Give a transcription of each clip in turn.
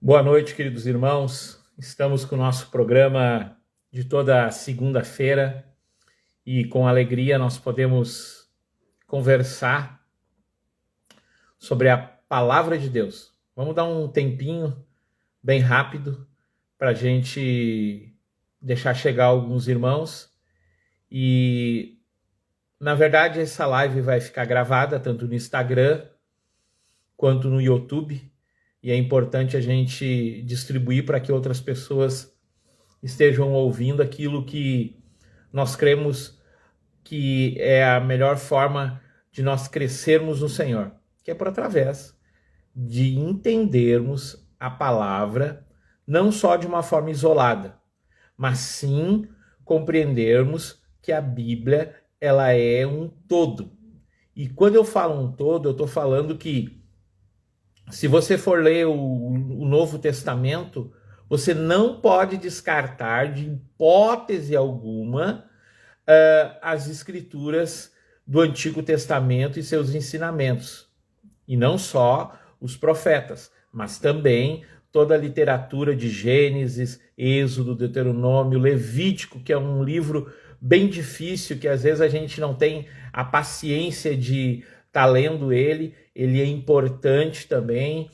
Boa noite, queridos irmãos. Estamos com o nosso programa de toda segunda-feira e com alegria nós podemos conversar sobre a palavra de Deus. Vamos dar um tempinho bem rápido para a gente deixar chegar alguns irmãos e, na verdade, essa live vai ficar gravada tanto no Instagram quanto no YouTube. E é importante a gente distribuir para que outras pessoas estejam ouvindo aquilo que nós cremos que é a melhor forma de nós crescermos no Senhor, que é por através de entendermos a palavra não só de uma forma isolada, mas sim compreendermos que a Bíblia ela é um todo. E quando eu falo um todo, eu estou falando que se você for ler o Novo Testamento, você não pode descartar de hipótese alguma as escrituras do Antigo Testamento e seus ensinamentos. E não só os profetas, mas também toda a literatura de Gênesis, Êxodo, Deuteronômio, Levítico, que é um livro bem difícil, que às vezes a gente não tem a paciência de estar lendo ele. Ele é importante também,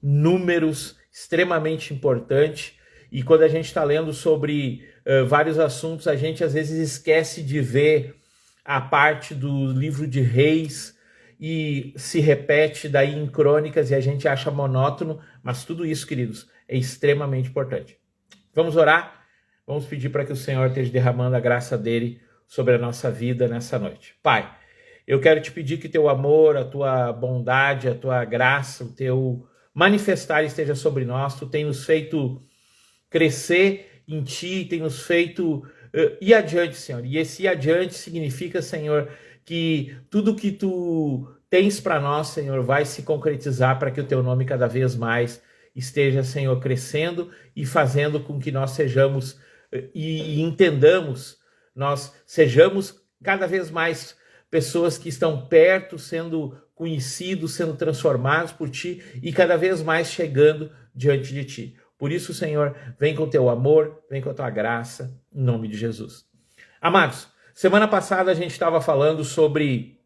Números, extremamente importante, e quando a gente está lendo sobre vários assuntos, a gente às vezes esquece de ver a parte do livro de Reis e se repete daí em Crônicas e a gente acha monótono, mas tudo isso, queridos, é extremamente importante. Vamos orar? Vamos pedir para que o Senhor esteja derramando a graça dele sobre a nossa vida nessa noite. Pai, eu quero te pedir que teu amor, a tua bondade, a tua graça, o teu manifestar esteja sobre nós. Tu tem nos feito crescer em ti, tem nos feito ir adiante, Senhor. E esse ir adiante significa, Senhor, que tudo que tu tens para nós, Senhor, vai se concretizar para que o teu nome cada vez mais esteja, Senhor, crescendo e fazendo com que nós sejamos e entendamos, nós sejamos cada vez mais pessoas que estão perto, sendo conhecidos, sendo transformados por ti e cada vez mais chegando diante de ti. Por isso, Senhor, vem com o teu amor, vem com a tua graça, em nome de Jesus. Amados, semana passada a gente estava falando sobre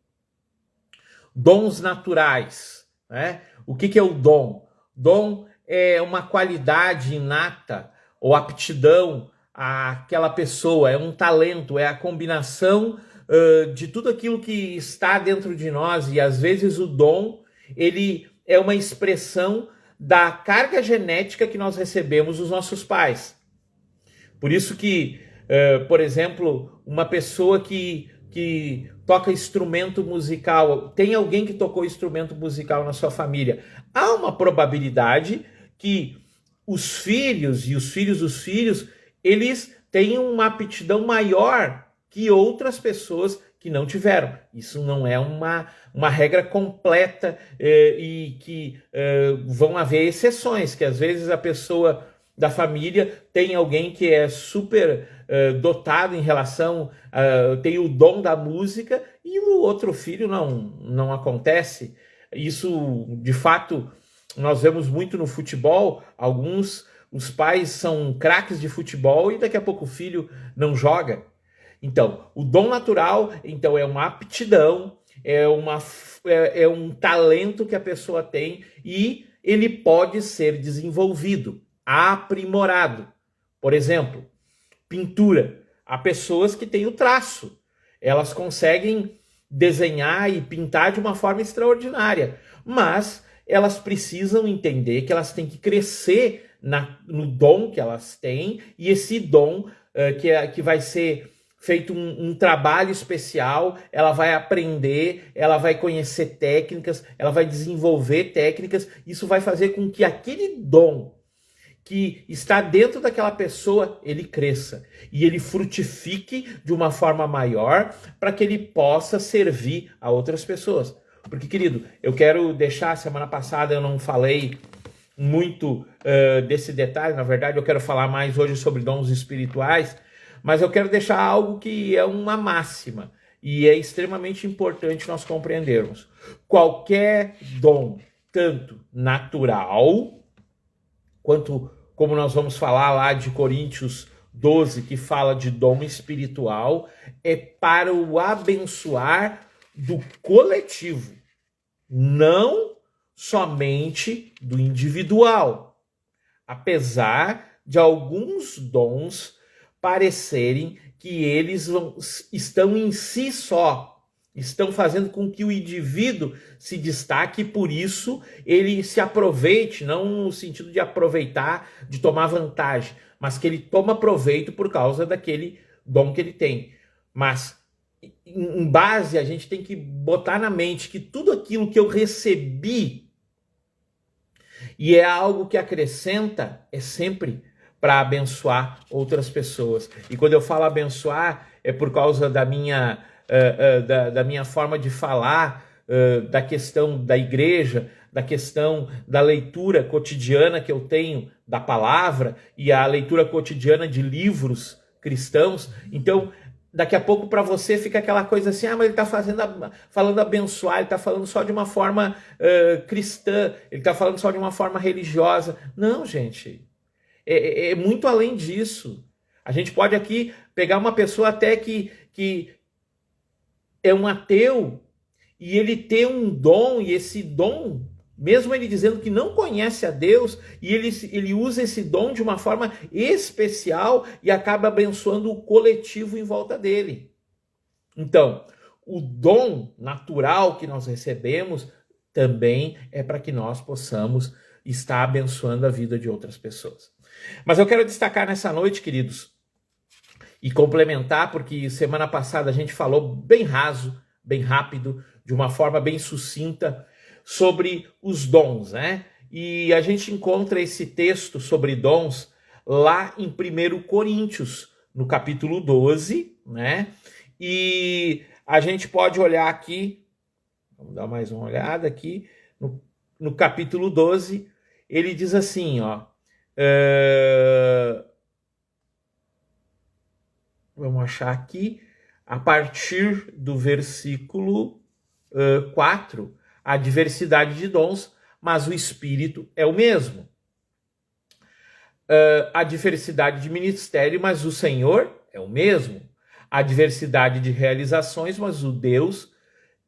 dons naturais, né? O que é o dom? Dom é uma qualidade inata ou aptidão àquela pessoa, é um talento, é a combinação de tudo aquilo que está dentro de nós, e às vezes o dom, ele é uma expressão da carga genética que nós recebemos dos nossos pais. Por isso que, por exemplo, uma pessoa que toca instrumento musical, tem alguém que tocou instrumento musical na sua família, há uma probabilidade que os filhos e os filhos dos filhos, eles têm uma aptidão maior que outras pessoas que não tiveram. Isso não é uma regra completa e que vão haver exceções, que às vezes a pessoa da família tem alguém que é super dotado em relação, tem o dom da música e o outro filho não acontece. Isso, de fato, nós vemos muito no futebol, os pais são craques de futebol e daqui a pouco o filho não joga. Então, o dom natural, então, é uma aptidão, é um talento que a pessoa tem e ele pode ser desenvolvido, aprimorado. Por exemplo, pintura. Há pessoas que têm o traço. Elas conseguem desenhar e pintar de uma forma extraordinária, mas elas precisam entender que elas têm que crescer no dom que elas têm, e esse dom que vai ser feito um trabalho especial, ela vai aprender, ela vai conhecer técnicas, ela vai desenvolver técnicas. Isso vai fazer com que aquele dom que está dentro daquela pessoa, ele cresça e ele frutifique de uma forma maior para que ele possa servir a outras pessoas. Porque, querido, eu quero deixar, semana passada eu não falei muito desse detalhe, na verdade eu quero falar mais hoje sobre dons espirituais, mas eu quero deixar algo que é uma máxima e é extremamente importante nós compreendermos. Qualquer dom, tanto natural quanto como nós vamos falar lá de Coríntios 12, que fala de dom espiritual, é para o abençoar do coletivo, não somente do individual. Apesar de alguns dons parecerem que eles estão em si só, estão fazendo com que o indivíduo se destaque e por isso ele se aproveite, não no sentido de aproveitar, de tomar vantagem, mas que ele toma proveito por causa daquele dom que ele tem. Mas, em base, a gente tem que botar na mente que tudo aquilo que eu recebi e é algo que acrescenta, é sempre para abençoar outras pessoas. E quando eu falo abençoar, é por causa da minha forma de falar, da questão da igreja, da questão da leitura cotidiana que eu tenho da palavra e a leitura cotidiana de livros cristãos. Então, daqui a pouco para você fica aquela coisa assim, mas ele está falando abençoar, ele está falando só de uma forma cristã, ele está falando só de uma forma religiosa. Não, gente, é muito além disso. A gente pode aqui pegar uma pessoa até que é um ateu e ele tem um dom, e esse dom, mesmo ele dizendo que não conhece a Deus, e ele usa esse dom de uma forma especial e acaba abençoando o coletivo em volta dele. Então, o dom natural que nós recebemos também é para que nós possamos estar abençoando a vida de outras pessoas. Mas eu quero destacar nessa noite, queridos, e complementar, porque semana passada a gente falou bem raso, bem rápido, de uma forma bem sucinta, sobre os dons, né? E a gente encontra esse texto sobre dons lá em 1 Coríntios, no capítulo 12, né? E a gente pode olhar aqui, vamos dar mais uma olhada aqui, no capítulo 12, ele diz assim, ó, vamos achar aqui, a partir do versículo 4, a diversidade de dons, mas o Espírito é o mesmo. A diversidade de ministério, mas o Senhor é o mesmo. A diversidade de realizações, mas o Deus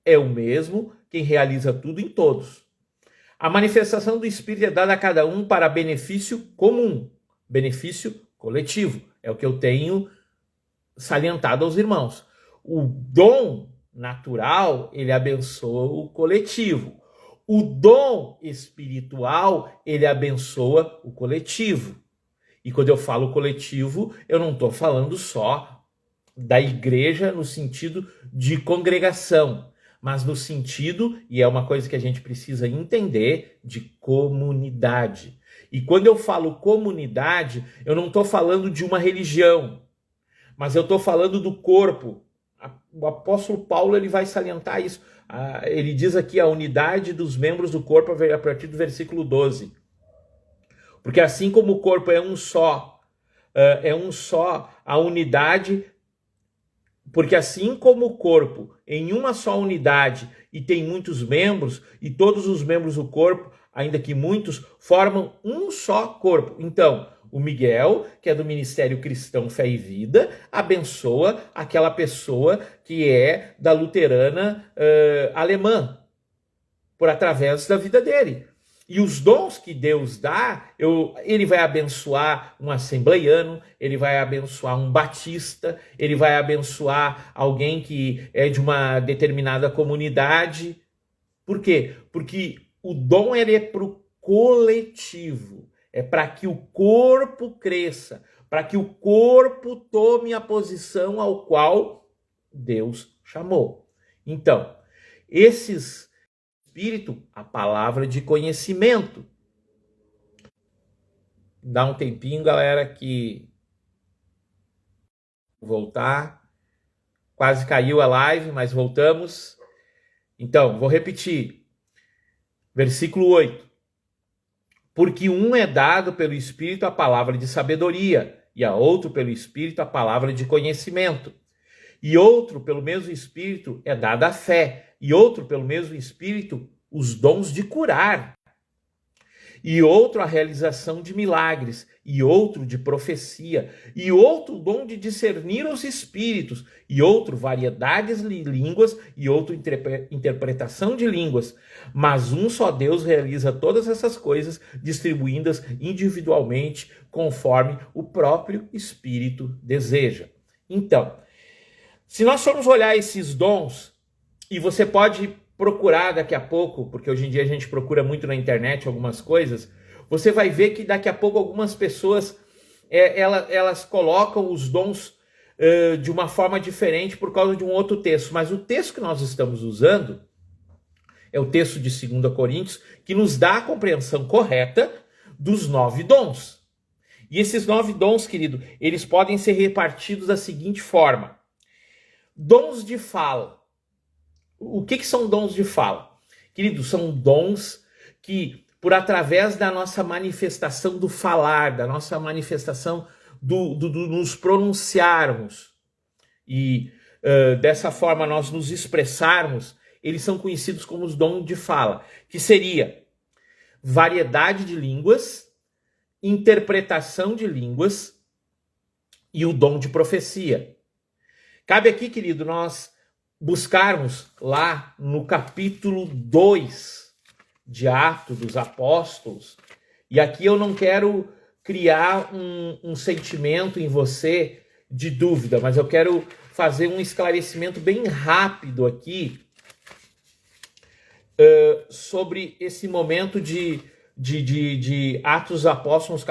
é o mesmo, quem realiza tudo em todos. A manifestação do Espírito é dada a cada um para benefício comum, benefício coletivo. É o que eu tenho salientado aos irmãos. O dom natural, ele abençoa o coletivo. O dom espiritual, ele abençoa o coletivo. E quando eu falo coletivo, eu não estou falando só da igreja no sentido de congregação, mas no sentido, e é uma coisa que a gente precisa entender, de comunidade. E quando eu falo comunidade, eu não estou falando de uma religião, mas eu estou falando do corpo. O apóstolo Paulo ele vai salientar isso. Ele diz aqui a unidade dos membros do corpo a partir do versículo 12. Porque assim como o corpo é um só a unidade, porque assim como o corpo em uma só unidade e tem muitos membros, e todos os membros do corpo, ainda que muitos, formam um só corpo. Então, o Miguel, que é do Ministério Cristão Fé e Vida, abençoa aquela pessoa que é da luterana alemã, por através da vida dele. E os dons que Deus dá, ele vai abençoar um assembleiano, ele vai abençoar um batista, ele vai abençoar alguém que é de uma determinada comunidade. Por quê? Porque o dom ele é para o coletivo, é para que o corpo cresça, para que o corpo tome a posição ao qual Deus chamou. Então, Espírito, a palavra de conhecimento. Dá um tempinho, galera, que voltar. Quase caiu a live, mas voltamos. Então, vou repetir. Versículo 8. Porque um é dado pelo Espírito a palavra de sabedoria, e a outro pelo Espírito a palavra de conhecimento. E outro, pelo mesmo Espírito, é dada a fé. E outro, pelo mesmo Espírito, os dons de curar. e outro a realização de milagres, e outro de profecia, e outro dom de discernir os espíritos, e outro variedades de línguas, e outro interpretação de línguas. Mas um só Deus realiza todas essas coisas, distribuindo-as individualmente, conforme o próprio Espírito deseja. Então, se nós formos olhar esses dons, e você pode procurar daqui a pouco, porque hoje em dia a gente procura muito na internet algumas coisas, você vai ver que daqui a pouco algumas pessoas elas colocam os dons de uma forma diferente por causa de um outro texto. Mas o texto que nós estamos usando é o texto de 2 Coríntios, que nos dá a compreensão correta dos 9 dons. E esses 9 dons, querido, eles podem ser repartidos da seguinte forma. Dons de fala. O que são dons de fala? Querido, são dons que, por através da nossa manifestação do falar, da nossa manifestação do nos pronunciarmos e dessa forma nós nos expressarmos, eles são conhecidos como os dons de fala, que seria variedade de línguas, interpretação de línguas e o dom de profecia. Cabe aqui, querido, nós buscarmos lá no capítulo 2 de Atos dos Apóstolos, e aqui eu não quero criar um sentimento em você de dúvida, mas eu quero fazer um esclarecimento bem rápido aqui sobre esse momento de Atos dos Apóstolos,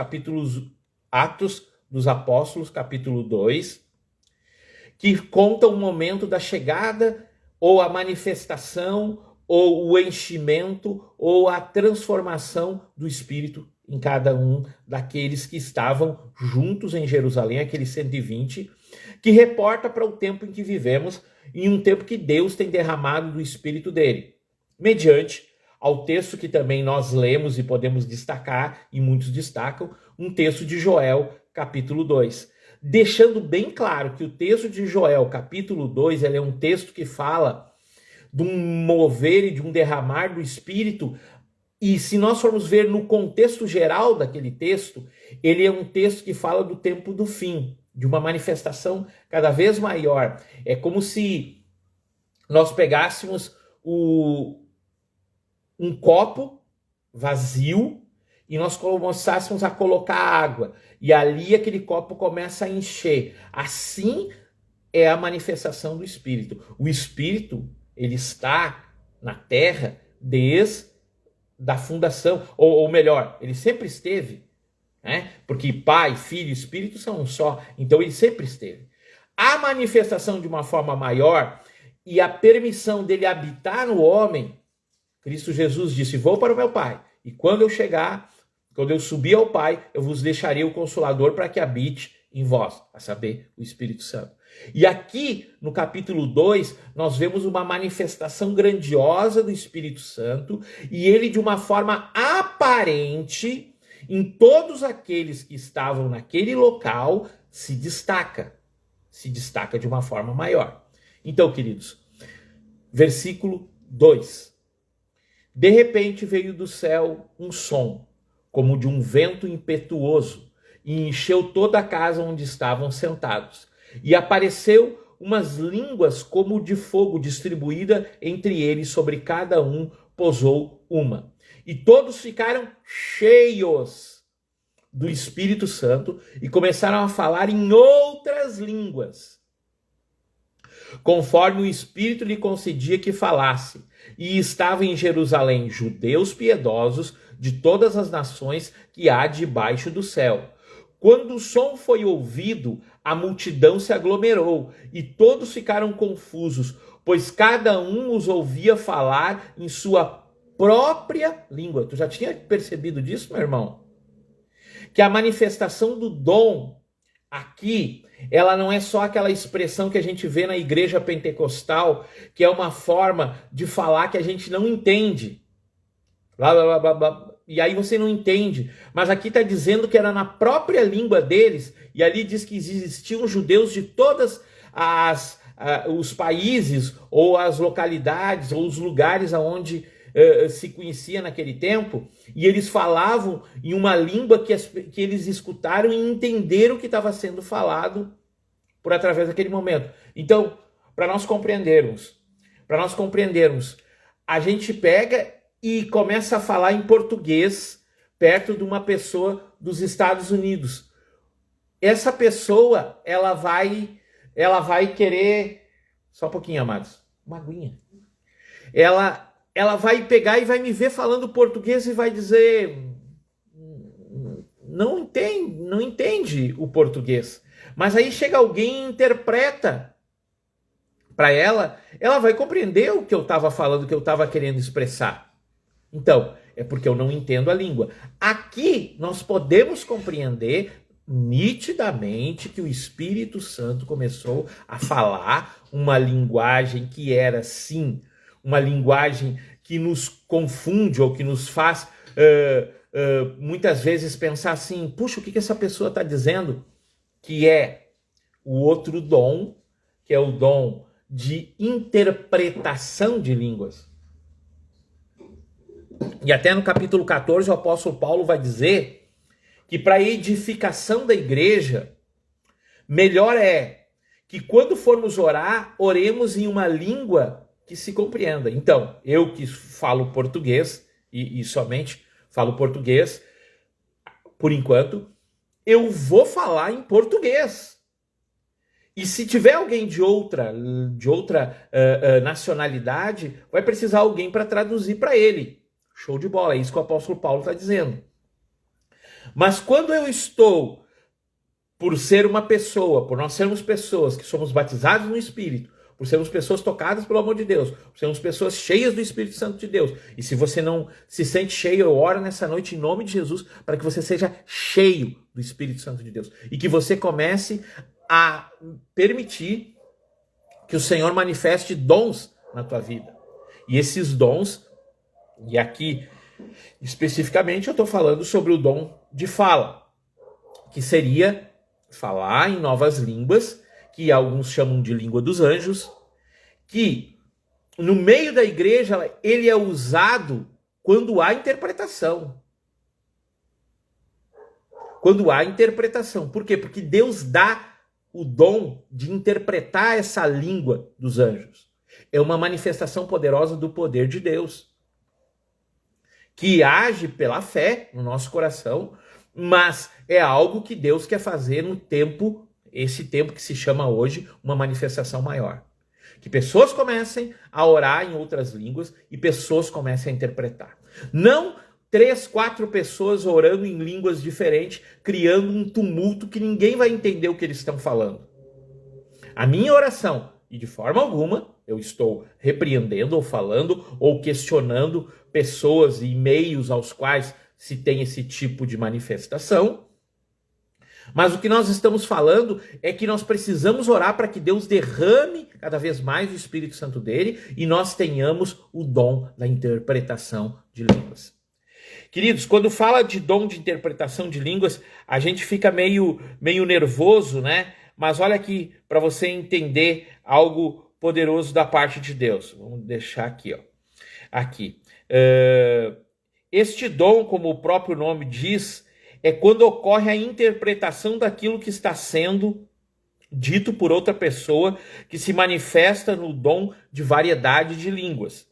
Atos dos Apóstolos, capítulo 2, que conta o momento da chegada, ou a manifestação, ou o enchimento, ou a transformação do Espírito em cada um daqueles que estavam juntos em Jerusalém, aqueles 120, que reporta para o tempo em que vivemos, em um tempo que Deus tem derramado do Espírito dele, mediante ao texto que também nós lemos e podemos destacar, e muitos destacam, um texto de Joel, capítulo 2. Deixando bem claro que o texto de Joel, capítulo 2, ele é um texto que fala de um mover e de um derramar do Espírito, e se nós formos ver no contexto geral daquele texto, ele é um texto que fala do tempo do fim, de uma manifestação cada vez maior. É como se nós pegássemos um copo vazio e nós começássemos a colocar água, e ali aquele copo começa a encher. Assim é a manifestação do Espírito. O Espírito, ele está na terra desde a fundação, ou melhor, ele sempre esteve, né? Porque Pai, Filho e Espírito são um só, então ele sempre esteve. A manifestação de uma forma maior e a permissão dele habitar no homem, Cristo Jesus disse: vou para o meu Pai, e quando eu chegar, quando eu subir ao Pai, eu vos deixarei o Consolador para que habite em vós, a saber, o Espírito Santo. E aqui, no capítulo 2, nós vemos uma manifestação grandiosa do Espírito Santo, e ele, de uma forma aparente, em todos aqueles que estavam naquele local, se destaca de uma forma maior. Então, queridos, versículo 2. De repente veio do céu um som, como de um vento impetuoso, e encheu toda a casa onde estavam sentados. E apareceu umas línguas como de fogo distribuída entre eles, sobre cada um pousou uma. E todos ficaram cheios do Espírito Santo e começaram a falar em outras línguas, conforme o Espírito lhe concedia que falasse. E estavam em Jerusalém judeus piedosos de todas as nações que há debaixo do céu. Quando o som foi ouvido, a multidão se aglomerou e todos ficaram confusos, pois cada um os ouvia falar em sua própria língua. Tu já tinha percebido disso, meu irmão? Que a manifestação do dom aqui, ela não é só aquela expressão que a gente vê na igreja pentecostal, que é uma forma de falar que a gente não entende. Blá, blá, blá, blá. E aí você não entende. Mas aqui está dizendo que era na própria língua deles, e ali diz que existiam judeus de todas os países, ou as localidades, ou os lugares onde se conhecia naquele tempo, e eles falavam em uma língua que eles escutaram e entenderam o que estava sendo falado por através daquele momento. Então, para nós compreendermos, a gente pega e começa a falar em português perto de uma pessoa dos Estados Unidos. Essa pessoa, ela vai querer... Só um pouquinho, amados. Uma aguinha. Ela vai pegar e vai me ver falando português e vai dizer... Não entende o português. Mas aí chega alguém e interpreta para ela vai compreender o que eu estava falando, o que eu estava querendo expressar. Então, é porque eu não entendo a língua. Aqui nós podemos compreender nitidamente que o Espírito Santo começou a falar uma linguagem que era, sim, uma linguagem que nos confunde ou que nos faz muitas vezes pensar assim, puxa, o que essa pessoa está dizendo? Que é o outro dom, que é o dom de interpretação de línguas. E até no capítulo 14 o apóstolo Paulo vai dizer que para a edificação da igreja, melhor é que quando formos orar, oremos em uma língua que se compreenda. Então, eu que falo português, e somente falo português, por enquanto, eu vou falar em português. E se tiver alguém de outra nacionalidade, vai precisar alguém para traduzir para ele. Show de bola, é isso que o apóstolo Paulo está dizendo. Mas quando eu estou, por ser uma pessoa, por nós sermos pessoas que somos batizados no Espírito, por sermos pessoas tocadas pelo amor de Deus, por sermos pessoas cheias do Espírito Santo de Deus, e se você não se sente cheio, eu oro nessa noite em nome de Jesus para que você seja cheio do Espírito Santo de Deus e que você comece a permitir que o Senhor manifeste dons na tua vida. E esses dons, e aqui especificamente eu estou falando sobre o dom de fala, que seria falar em novas línguas, que alguns chamam de língua dos anjos, que no meio da igreja ele é usado quando há interpretação. Quando há interpretação. Por quê? Porque Deus dá o dom de interpretar essa língua dos anjos. É uma manifestação poderosa do poder de Deus, que age pela fé no nosso coração, mas é algo que Deus quer fazer no tempo, esse tempo que se chama hoje, uma manifestação maior. Que pessoas comecem a orar em outras línguas e pessoas comecem a interpretar. Não 3, 4 pessoas orando em línguas diferentes, criando um tumulto que ninguém vai entender o que eles estão falando. A minha oração, e de forma alguma eu estou repreendendo ou falando ou questionando pessoas e meios aos quais se tem esse tipo de manifestação, mas o que nós estamos falando é que nós precisamos orar para que Deus derrame cada vez mais o Espírito Santo dele e nós tenhamos o dom da interpretação de línguas. Queridos, quando fala de dom de interpretação de línguas, a gente fica meio nervoso, né? Mas olha aqui, para você entender algo poderoso da parte de Deus. Vamos deixar aqui, ó. Aqui. Este dom, como o próprio nome diz, é quando ocorre a interpretação daquilo que está sendo dito por outra pessoa, que se manifesta no dom de variedade de línguas.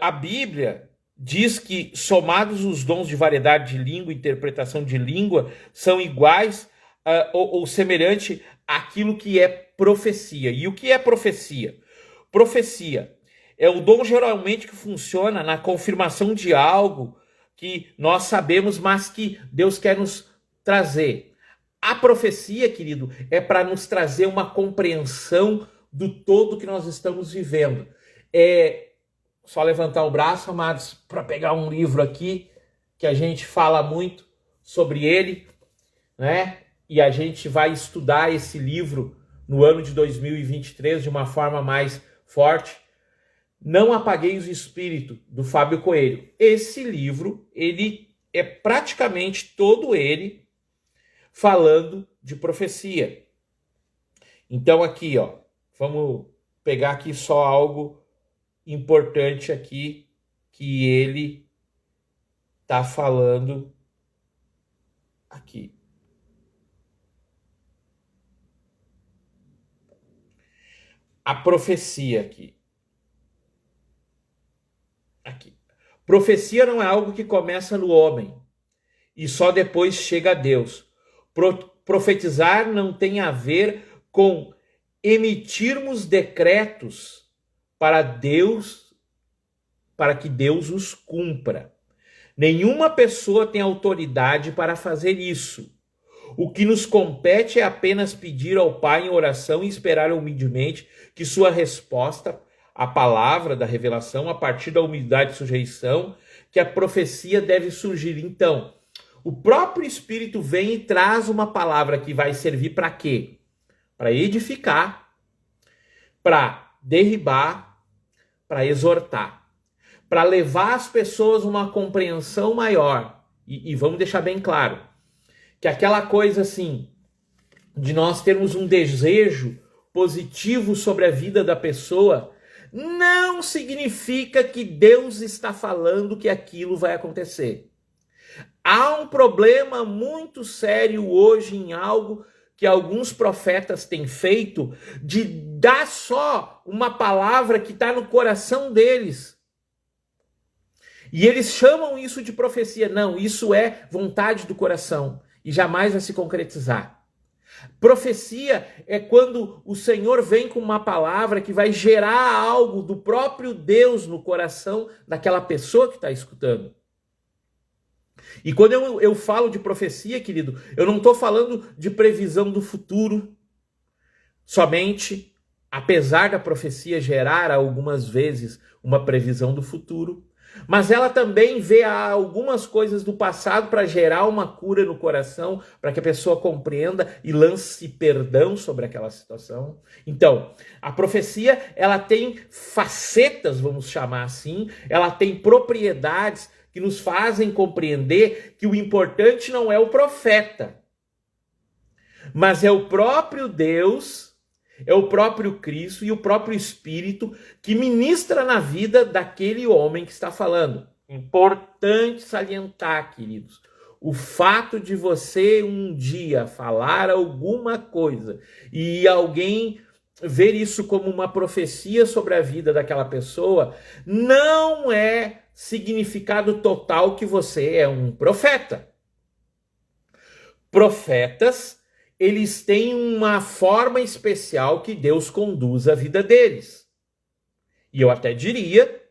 A Bíblia diz que, somados os dons de variedade de língua e interpretação de língua, são iguais ou semelhante àquilo que é profecia. E o que é profecia? Profecia é o dom geralmente que funciona na confirmação de algo que nós sabemos, mas que Deus quer nos trazer. A profecia, querido, é para nos trazer uma compreensão do todo que nós estamos vivendo. É só levantar o braço, amados, para pegar um livro aqui, que a gente fala muito sobre ele, né? E a gente vai estudar esse livro no ano de 2023 de uma forma mais forte. Não Apagueis o Espírito, do Fábio Coelho. Esse livro, ele é praticamente todo ele falando de profecia. Então aqui, ó, vamos pegar aqui só algo importante aqui que ele está falando aqui. A profecia aqui. Aqui. Profecia não é algo que começa no homem e só depois chega a Deus. Profetizar não tem a ver com emitirmos decretos para Deus, para que Deus os cumpra. Nenhuma pessoa tem autoridade para fazer isso. O que nos compete é apenas pedir ao Pai em oração e esperar humildemente que sua resposta, a palavra da revelação, a partir da humildade e sujeição, que a profecia deve surgir. Então, o próprio Espírito vem e traz uma palavra que vai servir para quê? Para edificar, para derribar, para exortar, para levar as pessoas a uma compreensão maior. E vamos deixar bem claro, que aquela coisa assim, de nós termos um desejo positivo sobre a vida da pessoa, não significa que Deus está falando que aquilo vai acontecer. Há um problema muito sério hoje em algo que alguns profetas têm feito, de dar só uma palavra que está no coração deles. E eles chamam isso de profecia. Não, isso é vontade do coração e jamais vai se concretizar. Profecia é quando o Senhor vem com uma palavra que vai gerar algo do próprio Deus no coração daquela pessoa que está escutando. E quando eu falo de profecia, querido, eu não estou falando de previsão do futuro somente, apesar da profecia gerar algumas vezes uma previsão do futuro, mas ela também vê algumas coisas do passado para gerar uma cura no coração, para que a pessoa compreenda e lance perdão sobre aquela situação. Então, a profecia, ela tem facetas, vamos chamar assim, ela tem propriedades que nos fazem compreender que o importante não é o profeta, mas é o próprio Deus, é o próprio Cristo e o próprio Espírito que ministra na vida daquele homem que está falando. Importante salientar, queridos, o fato de você um dia falar alguma coisa e alguém ver isso como uma profecia sobre a vida daquela pessoa, não é significado total que você é um profeta. Profetas, eles têm uma forma especial que Deus conduz a vida deles. E eu até diria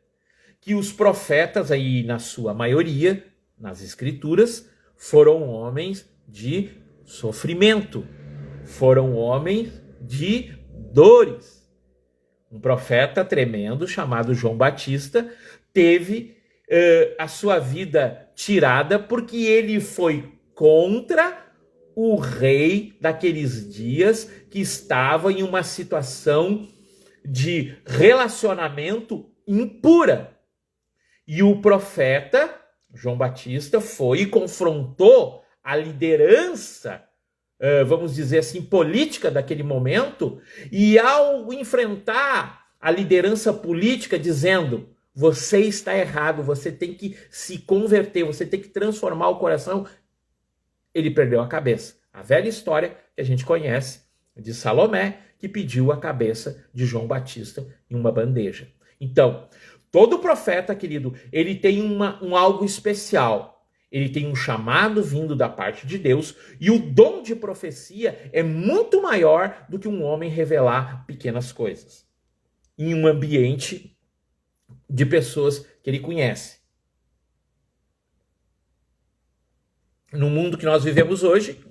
que os profetas, aí na sua maioria, nas escrituras, foram homens de sofrimento, foram homens de dores. Um profeta tremendo chamado João Batista teve a sua vida tirada porque ele foi contra o rei daqueles dias que estava em uma situação de relacionamento impura. E o profeta João Batista foi e confrontou a liderança, vamos dizer assim, política daquele momento, e ao enfrentar a liderança política dizendo: você está errado, você tem que se converter, você tem que transformar o coração, ele perdeu a cabeça. A velha história que a gente conhece de Salomé, que pediu a cabeça de João Batista em uma bandeja. Então, todo profeta, querido, ele tem um algo especial. Ele tem um chamado vindo da parte de Deus, e o dom de profecia é muito maior do que um homem revelar pequenas coisas em um ambiente de pessoas que ele conhece. No mundo que nós vivemos hoje,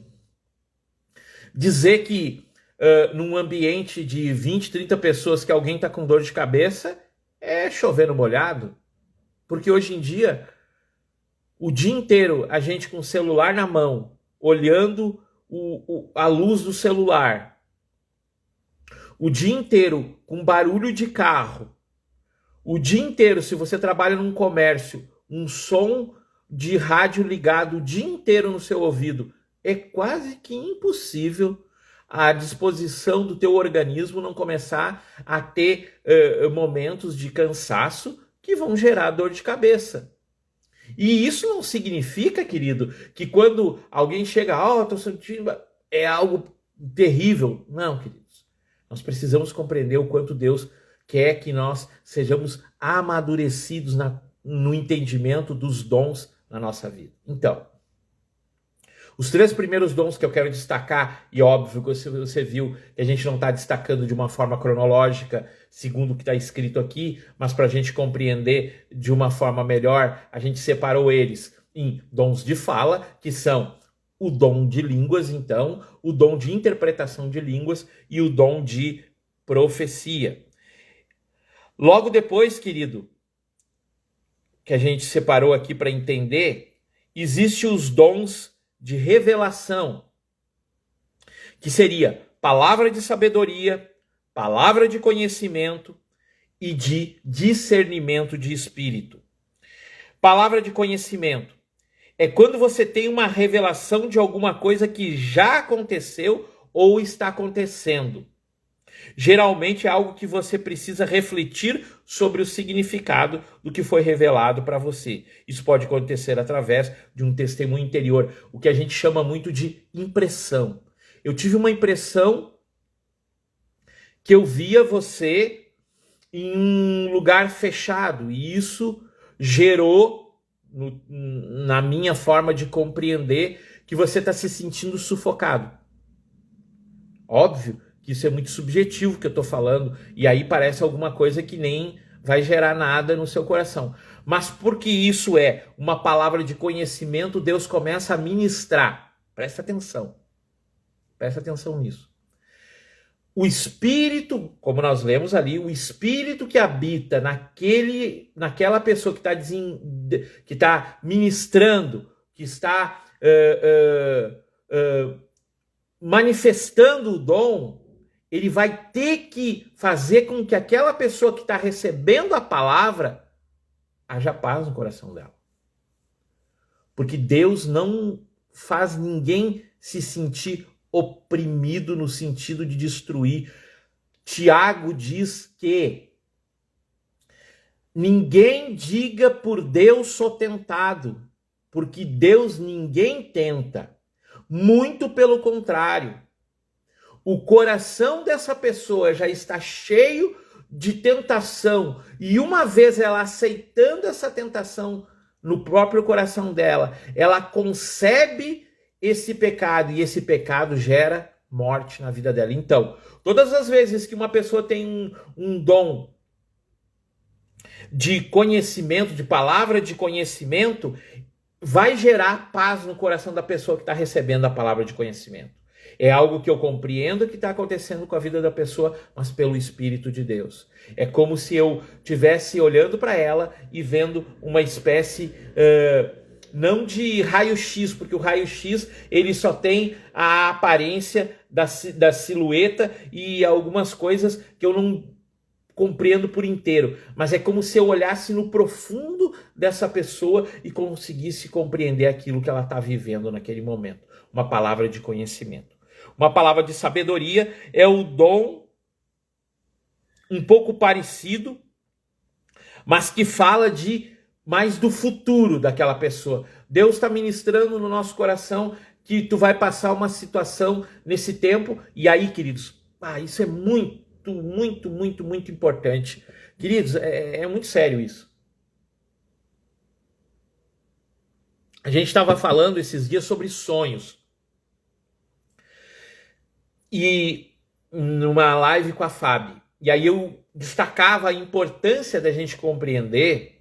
dizer que num ambiente de 20, 30 pessoas que alguém está com dor de cabeça é chover no molhado. Porque hoje em dia, o dia inteiro, a gente com o celular na mão, olhando a luz do celular, o dia inteiro com barulho de carro, o dia inteiro, se você trabalha num comércio, um som de rádio ligado o dia inteiro no seu ouvido, é quase que impossível a disposição do teu organismo não começar a ter momentos de cansaço que vão gerar dor de cabeça. E isso não significa, querido, que quando alguém chega, estou sentindo, é algo terrível. Não, queridos. Nós precisamos compreender o quanto Deus quer que nós sejamos amadurecidos no entendimento dos dons na nossa vida. Então, os 3 primeiros dons que eu quero destacar, e óbvio que você viu que a gente não está destacando de uma forma cronológica, segundo o que está escrito aqui, mas para a gente compreender de uma forma melhor, a gente separou eles em dons de fala, que são o dom de línguas, então, o dom de interpretação de línguas e o dom de profecia. Logo depois, querido, que a gente separou aqui para entender, existem os dons de revelação, que seria palavra de sabedoria, palavra de conhecimento e de discernimento de espírito. Palavra de conhecimento é quando você tem uma revelação de alguma coisa que já aconteceu ou está acontecendo. Geralmente é algo que você precisa refletir sobre o significado do que foi revelado para você. Isso pode acontecer através de um testemunho interior, o que a gente chama muito de impressão. Eu tive uma impressão que eu via você em um lugar fechado e isso gerou, na minha forma de compreender, que você está se sentindo sufocado. Óbvio que isso é muito subjetivo que eu estou falando, e aí parece alguma coisa que nem vai gerar nada no seu coração. Mas porque isso é uma palavra de conhecimento, Deus começa a ministrar. Presta atenção nisso. O Espírito, como nós lemos ali, o Espírito que habita naquela pessoa que está ministrando, que está manifestando o dom, ele vai ter que fazer com que aquela pessoa que está recebendo a palavra haja paz no coração dela. Porque Deus não faz ninguém se sentir oprimido no sentido de destruir. Tiago diz que ninguém diga por Deus sou tentado, porque Deus ninguém tenta. Muito pelo contrário. O coração dessa pessoa já está cheio de tentação e uma vez ela aceitando essa tentação no próprio coração dela, ela concebe esse pecado e esse pecado gera morte na vida dela. Então, todas as vezes que uma pessoa tem um dom de conhecimento, de palavra de conhecimento, vai gerar paz no coração da pessoa que está recebendo a palavra de conhecimento. É algo que eu compreendo que está acontecendo com a vida da pessoa, mas pelo Espírito de Deus. É como se eu estivesse olhando para ela e vendo uma espécie, não de raio-x, porque o raio-x ele só tem a aparência da silhueta e algumas coisas que eu não compreendo por inteiro, mas é como se eu olhasse no profundo dessa pessoa e conseguisse compreender aquilo que ela está vivendo naquele momento. Uma palavra de conhecimento. Uma palavra de sabedoria é o dom um pouco parecido, mas que fala mais do futuro daquela pessoa. Deus está ministrando no nosso coração que tu vai passar uma situação nesse tempo, e aí, queridos, isso é muito, muito, muito, muito importante. Queridos, é muito sério isso. A gente estava falando esses dias sobre sonhos. E numa live com a Fábio. E aí eu destacava a importância da gente compreender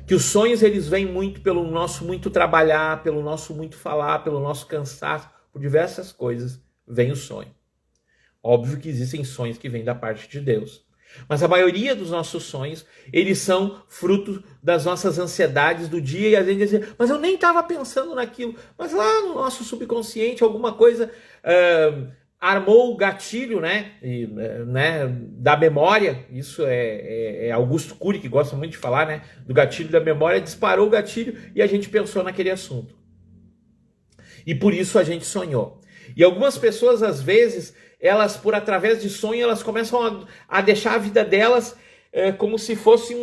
que os sonhos eles vêm muito pelo nosso muito trabalhar, pelo nosso muito falar, pelo nosso cansaço, por diversas coisas, vem o sonho. Óbvio que existem sonhos que vêm da parte de Deus. Mas a maioria dos nossos sonhos, eles são fruto das nossas ansiedades do dia e a gente diz, mas eu nem estava pensando naquilo. Mas lá no nosso subconsciente, alguma coisa armou o gatilho, né, da memória. Isso é Augusto Cury que gosta muito de falar, né, do gatilho da memória. Disparou o gatilho e a gente pensou naquele assunto. E por isso a gente sonhou. E algumas pessoas, às vezes, elas, por através de sonho, elas começam a deixar a vida delas como se fosse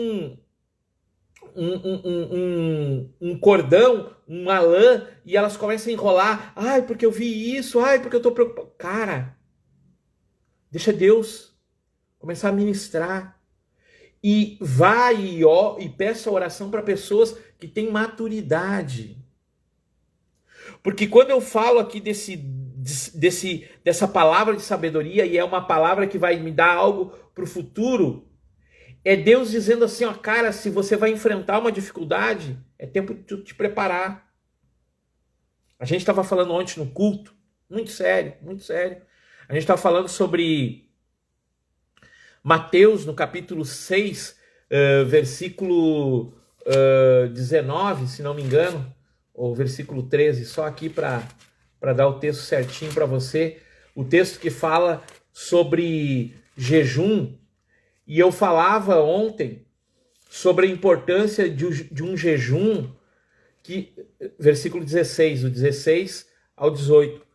um cordão, uma lã, e elas começam a enrolar. Ai, porque eu vi isso, ai, porque eu tô preocupado. Cara, deixa Deus começar a ministrar. E vá e peça oração para pessoas que têm maturidade. Porque quando eu falo aqui dessa palavra de sabedoria, e é uma palavra que vai me dar algo para o futuro, é Deus dizendo assim, ó, cara, se você vai enfrentar uma dificuldade, é tempo de tu te preparar. A gente estava falando ontem no culto, muito sério, muito sério. A gente estava falando sobre Mateus, no capítulo 6, versículo 19, se não me engano, ou versículo 13, só aqui para dar o texto certinho para você, o texto que fala sobre jejum. E eu falava ontem sobre a importância de um jejum, versículo 16, do 16 ao 18.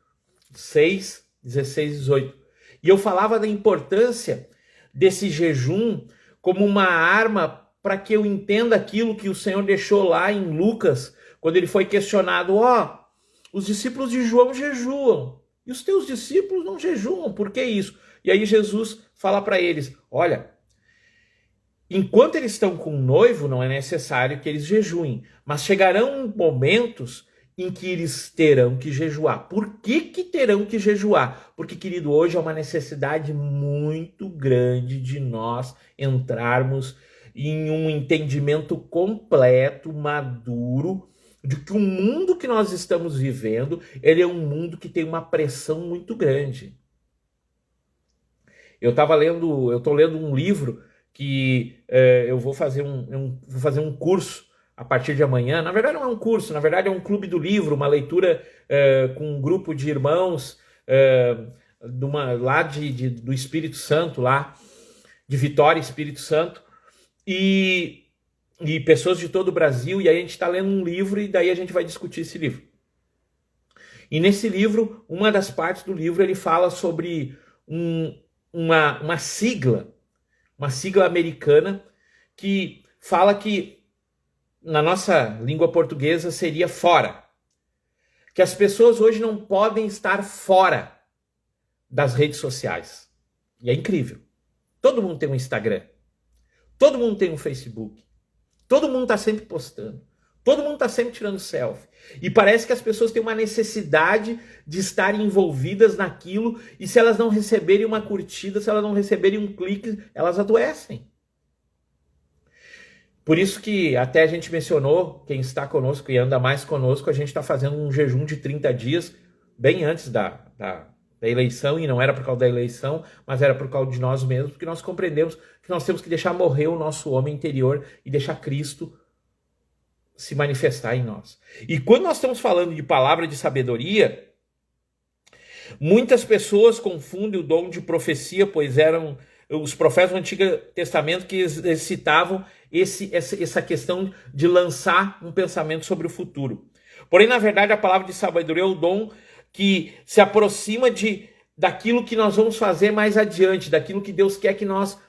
6, 16 e 18. E eu falava da importância desse jejum como uma arma para que eu entenda aquilo que o Senhor deixou lá em Lucas, quando ele foi questionado, os discípulos de João jejuam, e os teus discípulos não jejuam, por que isso? E aí Jesus fala para eles, olha, enquanto eles estão com um noivo, não é necessário que eles jejuem, mas chegarão momentos em que eles terão que jejuar. Por que terão que jejuar? Porque, querido, hoje é uma necessidade muito grande de nós entrarmos em um entendimento completo, maduro, de que o mundo que nós estamos vivendo, ele é um mundo que tem uma pressão muito grande. Eu estou lendo um livro que eu vou fazer um curso a partir de amanhã. Na verdade não é um curso, na verdade é um clube do livro, uma leitura com um grupo de irmãos lá do Espírito Santo, lá de Vitória, Espírito Santo, e pessoas de todo o Brasil, e aí a gente está lendo um livro e daí a gente vai discutir esse livro. E nesse livro, uma das partes do livro, ele fala sobre uma sigla americana que fala que na nossa língua portuguesa seria fora. Que as pessoas hoje não podem estar fora das redes sociais. E é incrível. Todo mundo tem um Instagram. Todo mundo tem um Facebook. Todo mundo está sempre postando. Todo mundo está sempre tirando selfie. E parece que as pessoas têm uma necessidade de estar envolvidas naquilo, e se elas não receberem uma curtida, se elas não receberem um clique, elas adoecem. Por isso que até a gente mencionou, quem está conosco e anda mais conosco, a gente está fazendo um jejum de 30 dias, bem antes da eleição, e não era por causa da eleição, mas era por causa de nós mesmos, porque nós compreendemos que nós temos que deixar morrer o nosso homem interior e deixar Cristo se manifestar em nós. E quando nós estamos falando de palavra de sabedoria, muitas pessoas confundem o dom de profecia, pois eram os profetas do Antigo Testamento que citavam essa questão de lançar um pensamento sobre o futuro. Porém, na verdade, a palavra de sabedoria é o dom que se aproxima daquilo que nós vamos fazer mais adiante, daquilo que Deus quer que nós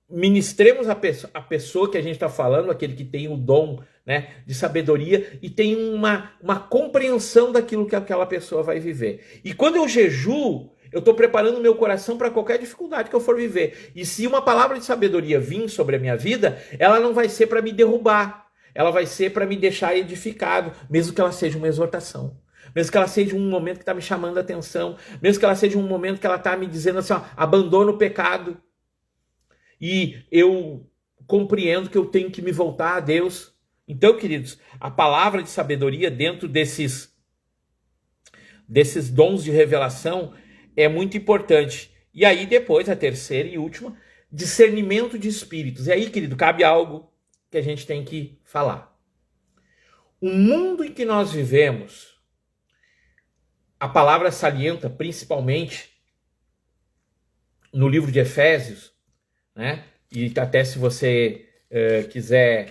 ministremos a pessoa que a gente está falando, aquele que tem o dom, né, de sabedoria e tem uma compreensão daquilo que aquela pessoa vai viver. E quando eu jejuo, eu estou preparando o meu coração para qualquer dificuldade que eu for viver. E se uma palavra de sabedoria vir sobre a minha vida, ela não vai ser para me derrubar, ela vai ser para me deixar edificado, mesmo que ela seja uma exortação. Mesmo que ela seja um momento que está me chamando a atenção, mesmo que ela seja um momento que ela está me dizendo assim, abandona o pecado. E eu compreendo que eu tenho que me voltar a Deus. Então, queridos, a palavra de sabedoria dentro desses dons de revelação é muito importante. E aí depois, a terceira e última, discernimento de espíritos. E aí, querido, cabe algo que a gente tem que falar. O mundo em que nós vivemos, a palavra salienta principalmente no livro de Efésios, né? E até se você quiser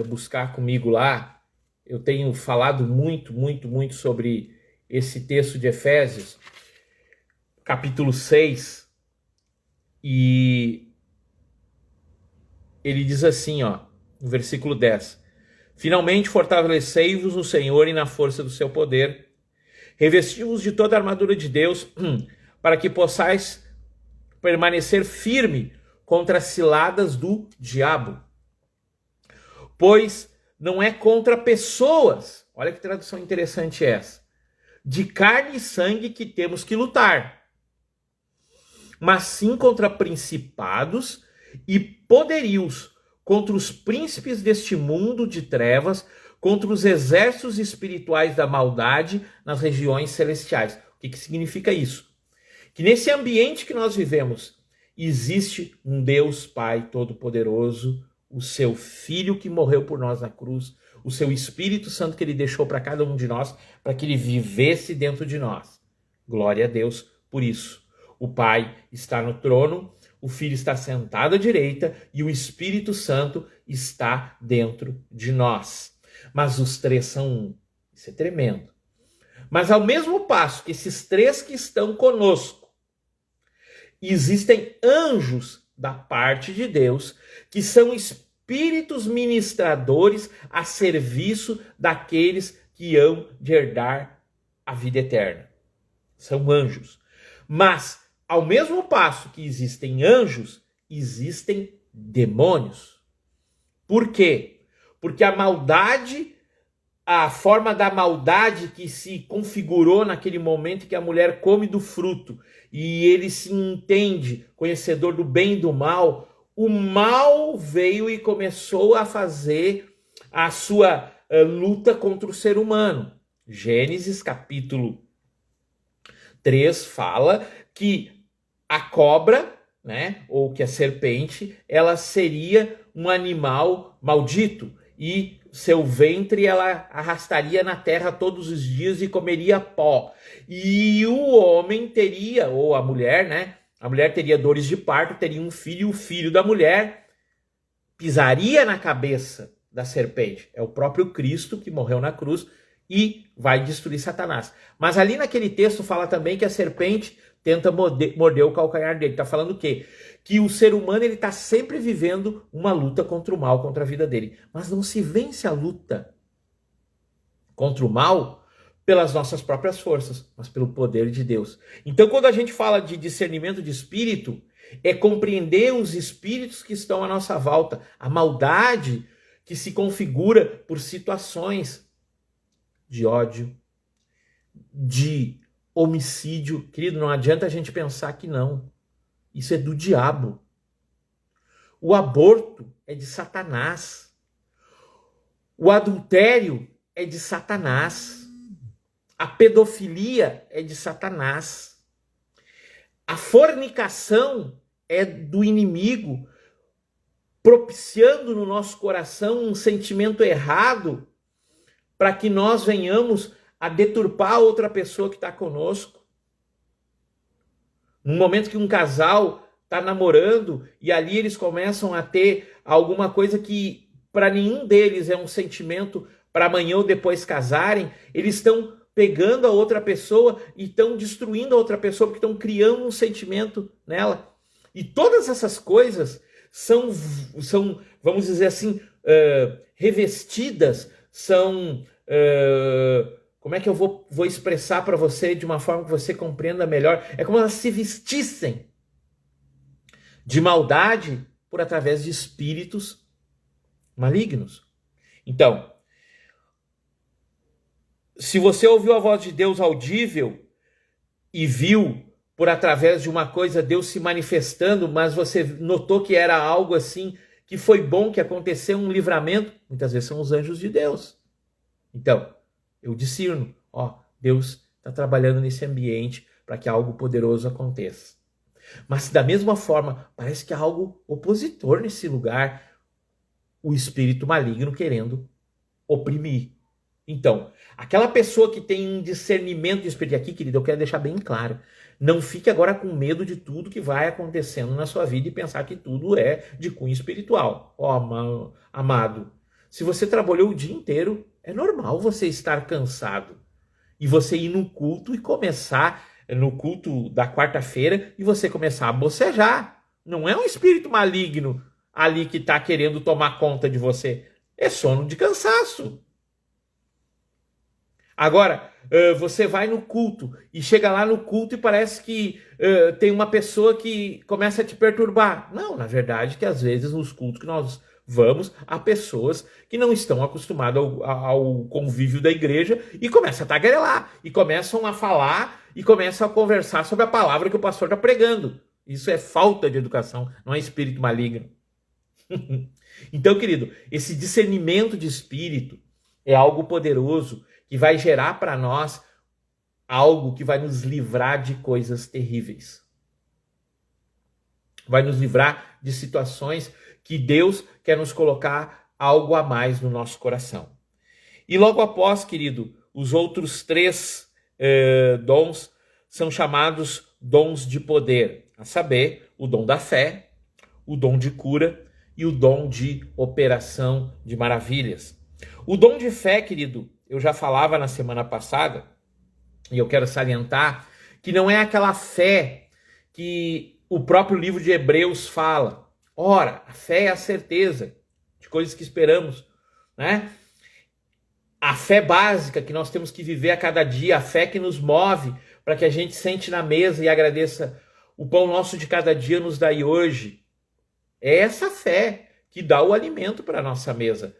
buscar comigo lá, eu tenho falado muito sobre esse texto de Efésios, capítulo 6, e ele diz assim, ó, no versículo 10: Finalmente fortalecei-vos no Senhor e na força do seu poder, revesti-vos de toda a armadura de Deus, para que possais permanecer firme contra as ciladas do diabo. Pois não é contra pessoas, olha que tradução interessante é essa, de carne e sangue que temos que lutar, mas sim contra principados e poderios, contra os príncipes deste mundo de trevas, contra os exércitos espirituais da maldade nas regiões celestiais. O que significa isso? Que nesse ambiente que nós vivemos, existe um Deus Pai Todo-Poderoso, o seu Filho que morreu por nós na cruz, o seu Espírito Santo que ele deixou para cada um de nós, para que ele vivesse dentro de nós. Glória a Deus por isso. O Pai está no trono, o Filho está sentado à direita e o Espírito Santo está dentro de nós. Mas os três são um. Isso é tremendo. Mas ao mesmo passo que esses três que estão conosco, existem anjos da parte de Deus que são espíritos ministradores a serviço daqueles que hão de herdar a vida eterna. São anjos. Mas, ao mesmo passo que existem anjos, existem demônios. Por quê? Porque a maldade, a forma da maldade que se configurou naquele momento que a mulher come do fruto e ele se entende conhecedor do bem e do mal, o mal veio e começou a fazer a sua luta contra o ser humano. Gênesis capítulo 3 fala que a cobra, né, ou que a serpente, ela seria um animal maldito e seu ventre ela arrastaria na terra todos os dias e comeria pó. E o homem teria, ou a mulher, né, a mulher teria dores de parto, teria um filho, e o filho da mulher pisaria na cabeça da serpente. É o próprio Cristo que morreu na cruz e vai destruir Satanás. Mas ali naquele texto fala também que a serpente tenta morder o calcanhar dele. Está falando o quê? Que o ser humano ele está sempre vivendo uma luta contra o mal, contra a vida dele. Mas não se vence a luta contra o mal pelas nossas próprias forças, mas pelo poder de Deus. Então, quando a gente fala de discernimento de espírito, é compreender os espíritos que estão à nossa volta, a maldade que se configura por situações de ódio, de homicídio. Querido, não adianta a gente pensar que não. Isso é do diabo. O aborto é de Satanás. O adultério é de Satanás. A pedofilia é de Satanás. A fornicação é do inimigo, propiciando no nosso coração um sentimento errado para que nós venhamos a deturpar outra pessoa que está conosco. No momento que um casal está namorando e ali eles começam a ter alguma coisa que para nenhum deles é um sentimento para amanhã ou depois casarem, eles estão pegando a outra pessoa e estão destruindo a outra pessoa porque estão criando um sentimento nela. E todas essas coisas são vamos dizer assim, revestidas, são... como é que eu vou expressar para você de uma forma que você compreenda melhor? É como elas se vestissem de maldade por através de espíritos malignos. Então, se você ouviu a voz de Deus audível e viu por através de uma coisa Deus se manifestando, mas você notou que era algo assim, que foi bom, que aconteceu um livramento, muitas vezes são os anjos de Deus. Então, eu discerno, Deus está trabalhando nesse ambiente para que algo poderoso aconteça. Mas da mesma forma, parece que há algo opositor nesse lugar, o espírito maligno querendo oprimir. Então, aquela pessoa que tem um discernimento de espírito, aqui, querido, eu quero deixar bem claro, não fique agora com medo de tudo que vai acontecendo na sua vida e pensar que tudo é de cunho espiritual. Amado, se você trabalhou o dia inteiro, é normal você estar cansado. E você ir no culto e começar, no culto da quarta-feira, e você começar a bocejar. Não é um espírito maligno ali que está querendo tomar conta de você. É sono de cansaço. Agora, você vai no culto e chega lá no culto e parece que tem uma pessoa que começa a te perturbar. Não, na verdade, que às vezes nos cultos que nós vamos, há pessoas que não estão acostumadas ao convívio da igreja e começam a tagarelar, e começam a falar e começam a conversar sobre a palavra que o pastor está pregando. Isso é falta de educação, não é espírito maligno. Então, querido, esse discernimento de espírito é algo poderoso que vai gerar para nós algo que vai nos livrar de coisas terríveis. Vai nos livrar de situações que Deus quer nos colocar algo a mais no nosso coração. E logo após, querido, os outros 3 dons são chamados dons de poder, a saber, o dom da fé, o dom de cura e o dom de operação de maravilhas. O dom de fé, querido, eu já falava na semana passada, e eu quero salientar, que não é aquela fé que o próprio livro de Hebreus fala. Ora, a fé é a certeza de coisas que esperamos, né? A fé básica que nós temos que viver a cada dia, a fé que nos move para que a gente sente na mesa e agradeça: o pão nosso de cada dia nos dai hoje. É essa fé que dá o alimento para a nossa mesa.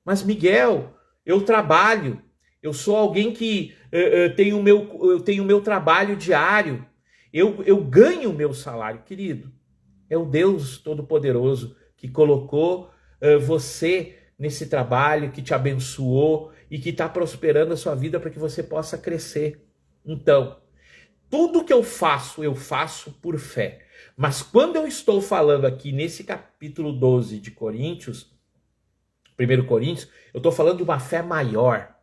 Mas, Miguel, eu trabalho, eu sou alguém que eu tenho o meu trabalho diário, eu ganho o meu salário. Querido, é o Deus Todo-Poderoso que colocou você nesse trabalho, que te abençoou e que está prosperando a sua vida para que você possa crescer. Então, tudo que eu faço por fé. Mas quando eu estou falando aqui nesse capítulo 12 de Coríntios, 1 Coríntios, eu estou falando de uma fé maior,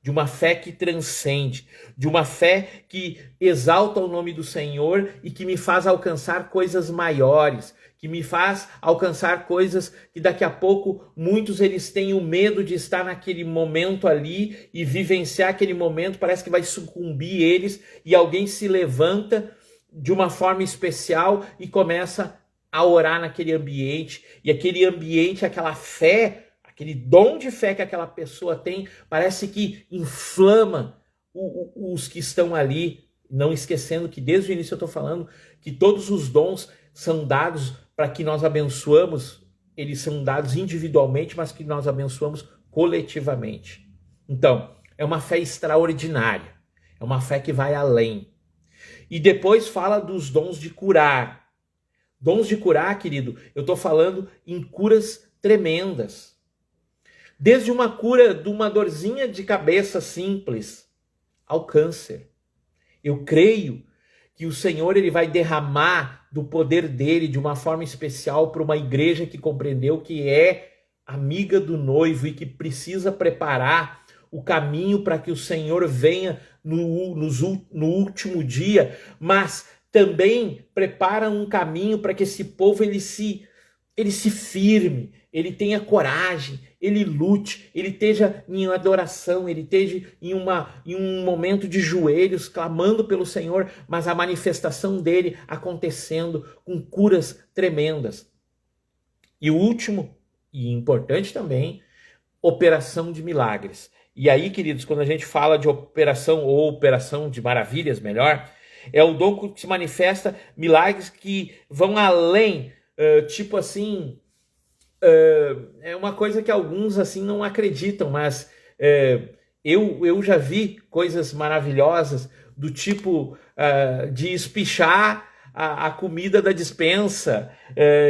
de uma fé que transcende, de uma fé que exalta o nome do Senhor e que me faz alcançar coisas maiores, que me faz alcançar coisas que daqui a pouco muitos eles têm o medo de estar naquele momento ali e vivenciar aquele momento, parece que vai sucumbir eles, e alguém se levanta de uma forma especial e começa a orar naquele ambiente, e aquele ambiente, aquela fé, aquele dom de fé que aquela pessoa tem, parece que inflama os que estão ali, não esquecendo que desde o início eu estou falando que todos os dons são dados para que nós abençoamos, eles são dados individualmente, mas que nós abençoamos coletivamente. Então, é uma fé extraordinária, é uma fé que vai além. E depois fala dos dons de curar. Dons de curar, querido, eu estou falando em curas tremendas. Desde uma cura de uma dorzinha de cabeça simples ao câncer. Eu creio que o Senhor ele vai derramar do poder dele de uma forma especial para uma igreja que compreendeu que é amiga do noivo e que precisa preparar o caminho para que o Senhor venha no último dia, mas também prepara um caminho para que esse povo ele se firme, ele tenha coragem, ele lute, ele esteja em adoração, ele esteja em um momento de joelhos, clamando pelo Senhor, mas a manifestação dele acontecendo com curas tremendas. E o último, e importante também, operação de milagres. E aí, queridos, quando a gente fala de operação ou operação de maravilhas, melhor, é o dom que se manifesta milagres que vão além, tipo assim, é uma coisa que alguns assim não acreditam, mas eu já vi coisas maravilhosas do tipo de espichar a comida da despensa,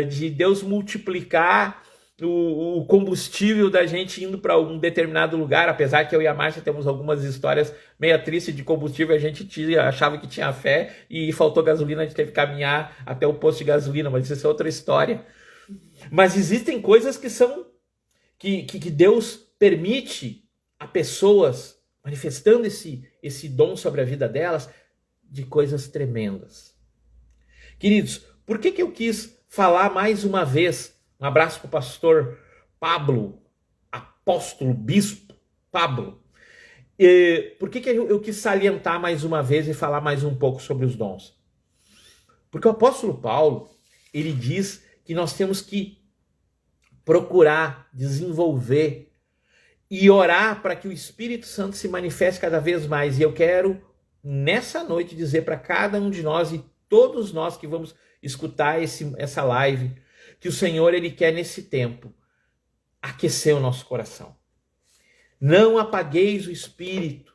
de Deus multiplicar o combustível da gente indo para um determinado lugar, apesar que eu e a Márcia temos algumas histórias meio tristes de combustível, a gente achava que tinha fé e faltou gasolina, a gente teve que caminhar até o posto de gasolina, mas isso é outra história. Mas existem coisas que são que Deus permite a pessoas manifestando esse dom sobre a vida delas, de coisas tremendas. Queridos, por que eu quis falar mais uma vez? Um abraço para o pastor Pablo, apóstolo, bispo Pablo. Por que eu quis salientar mais uma vez e falar mais um pouco sobre os dons? Porque o apóstolo Paulo, ele diz que nós temos que procurar desenvolver e orar para que o Espírito Santo se manifeste cada vez mais. E eu quero, nessa noite, dizer para cada um de nós e todos nós que vamos escutar essa live, que o Senhor, ele quer nesse tempo aquecer o nosso coração. Não apagueis o Espírito,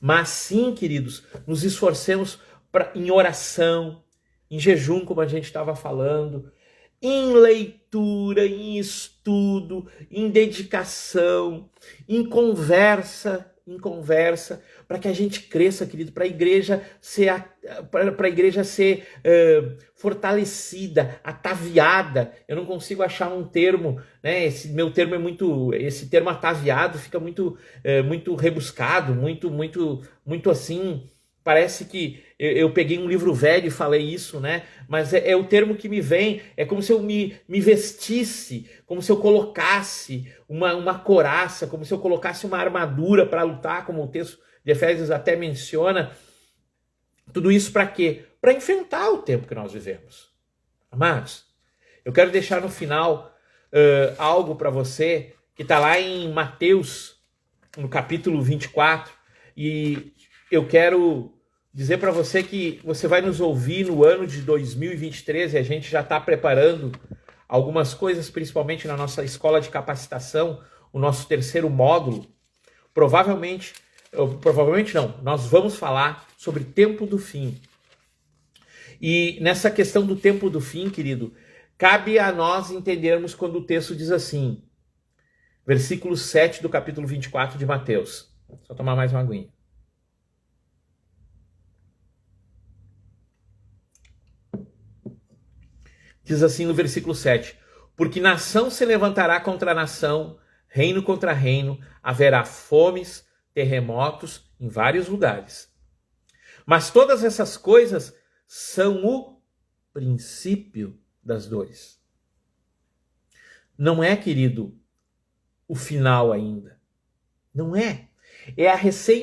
mas sim, queridos, nos esforcemos em oração, em jejum, como a gente estava falando, em leitura, em estudo, em dedicação, em conversa, para que a gente cresça, querido, para a igreja ser fortalecida, ataviada. Eu não consigo achar um termo, né? Esse termo ataviado fica muito rebuscado, muito assim. Parece que eu peguei um livro velho e falei isso, né? Mas é o termo que me vem. É como se eu me vestisse, como se eu colocasse uma couraça, como se eu colocasse uma armadura para lutar, como o texto de Efésios até menciona. Tudo isso para quê? Para enfrentar o tempo que nós vivemos. Amados, eu quero deixar no final algo para você que está lá em Mateus, no capítulo 24. E eu quero dizer para você que você vai nos ouvir no ano de 2023 e a gente já está preparando algumas coisas, principalmente na nossa escola de capacitação, o nosso terceiro módulo. Provavelmente não, nós vamos falar sobre tempo do fim. E nessa questão do tempo do fim, querido, cabe a nós entendermos quando o texto diz assim, versículo 7 do capítulo 24 de Mateus. Só tomar mais uma aguinha. Diz assim no versículo 7, porque nação se levantará contra nação, reino contra reino, haverá fomes, terremotos em vários lugares. Mas todas essas coisas são o princípio das dores. Não é, querido, o final ainda. Não é. É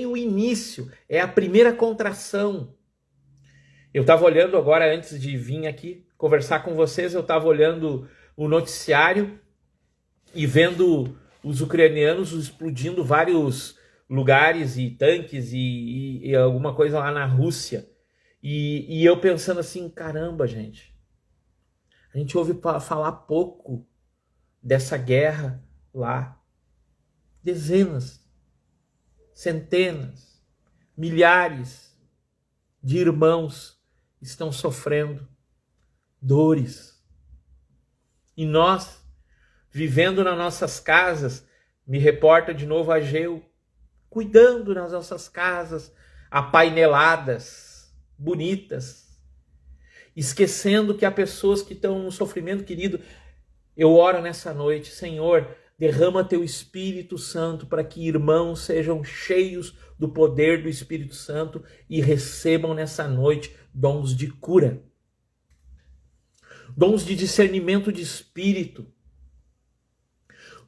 o início, é a primeira contração. Eu estava olhando agora, antes de vir aqui conversar com vocês, eu estava olhando o noticiário e vendo os ucranianos explodindo vários lugares e tanques e alguma coisa lá na Rússia. E eu pensando assim, caramba, gente. A gente ouve falar pouco dessa guerra lá. Dezenas, centenas, milhares de irmãos estão sofrendo dores. E nós, vivendo nas nossas casas, me reporta de novo a Ageu, cuidando nas nossas casas, apaineladas, bonitas, esquecendo que há pessoas que estão no sofrimento, querido. Eu oro nessa noite, Senhor, derrama teu Espírito Santo para que irmãos sejam cheios do poder do Espírito Santo e recebam nessa noite dons de cura, dons de discernimento de espírito,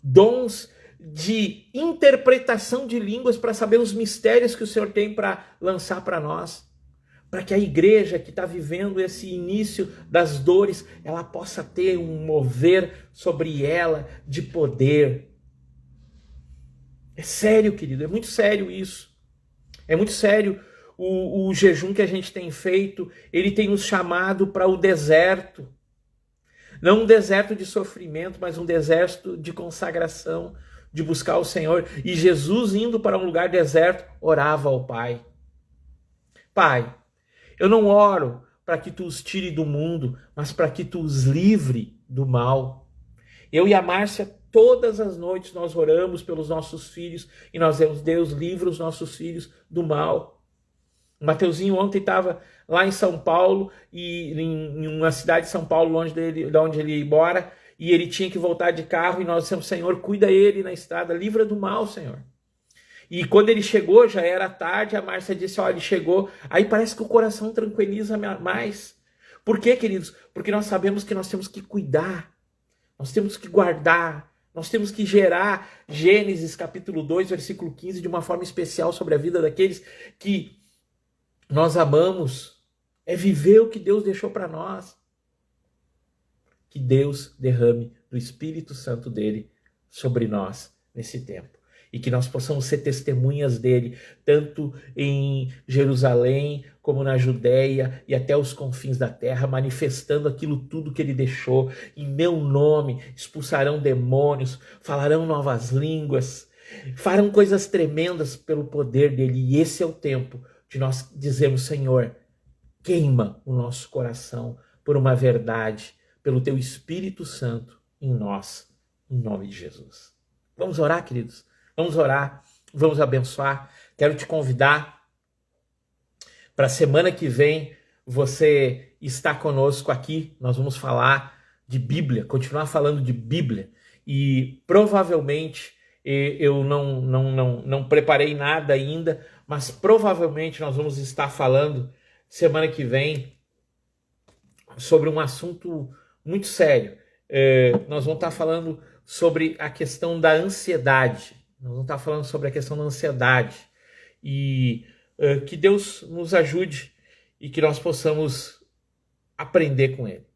dons de interpretação de línguas para saber os mistérios que o Senhor tem para lançar para nós, para que a igreja que está vivendo esse início das dores, ela possa ter um mover sobre ela de poder. É sério, querido, é muito sério isso. É muito sério o jejum que a gente tem feito, ele tem nos chamado para o deserto. Não um deserto de sofrimento, mas um deserto de consagração, de buscar o Senhor. E Jesus, indo para um lugar deserto, orava ao Pai. Pai, eu não oro para que tu os tire do mundo, mas para que tu os livre do mal. Eu e a Márcia, todas as noites nós oramos pelos nossos filhos e nós dizemos, Deus, livra os nossos filhos do mal. O Mateuzinho ontem estava lá em São Paulo, e em uma cidade de São Paulo, longe de onde ele mora, e ele tinha que voltar de carro, e nós dissemos, Senhor, cuida ele na estrada, livra do mal, Senhor. E quando ele chegou, já era tarde, a Márcia disse, olha, ele chegou, aí parece que o coração tranquiliza mais. Por quê, queridos? Porque nós sabemos que nós temos que cuidar, nós temos que guardar Nós temos que gerar Gênesis capítulo 2, versículo 15, de uma forma especial sobre a vida daqueles que nós amamos. É viver o que Deus deixou para nós. Que Deus derrame do Espírito Santo dele sobre nós nesse tempo. E que nós possamos ser testemunhas dele, tanto em Jerusalém, como na Judéia e até os confins da terra, manifestando aquilo tudo que ele deixou. Em meu nome expulsarão demônios, falarão novas línguas, farão coisas tremendas pelo poder dele. E esse é o tempo de nós dizermos: Senhor, queima o nosso coração por uma verdade, pelo teu Espírito Santo em nós, em nome de Jesus. Vamos orar, queridos? Vamos orar, vamos abençoar. Quero te convidar para a semana que vem você estar conosco aqui. Nós vamos falar de Bíblia, continuar falando de Bíblia. E provavelmente eu não preparei nada ainda, mas provavelmente nós vamos estar falando semana que vem sobre um assunto muito sério. Nós vamos estar falando sobre a questão da ansiedade. Nós vamos estar falando sobre a questão da ansiedade. E que Deus nos ajude e que nós possamos aprender com Ele.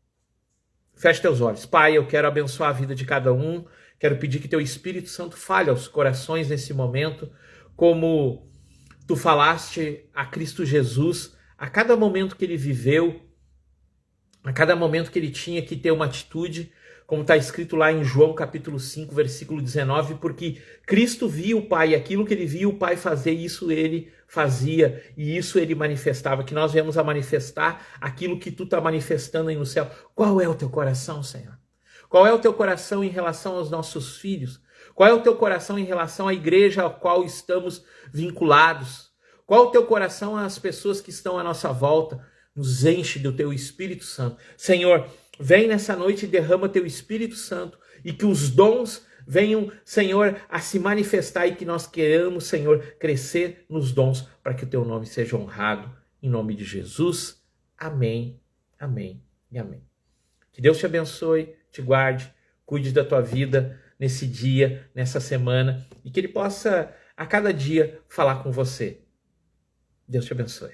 Feche teus olhos. Pai, eu quero abençoar a vida de cada um. Quero pedir que teu Espírito Santo fale aos corações nesse momento, como tu falaste a Cristo Jesus, a cada momento que ele viveu, a cada momento que ele tinha que ter uma atitude, como está escrito lá em João capítulo 5, versículo 19, porque Cristo via o Pai, aquilo que ele via o Pai fazer, isso ele fazia, e isso ele manifestava, que nós viemos a manifestar aquilo que tu está manifestando aí no céu. Qual é o teu coração, Senhor? Qual é o teu coração em relação aos nossos filhos? Qual é o teu coração em relação à igreja a qual estamos vinculados? Qual é o teu coração às pessoas que estão à nossa volta? Nos enche do teu Espírito Santo. Senhor, vem nessa noite e derrama teu Espírito Santo e que os dons venham, Senhor, a se manifestar e que nós queremos, Senhor, crescer nos dons para que o teu nome seja honrado. Em nome de Jesus. Amém, amém e amém. Que Deus te abençoe, te guarde, cuide da tua vida nesse dia, nessa semana e que Ele possa a cada dia falar com você. Deus te abençoe.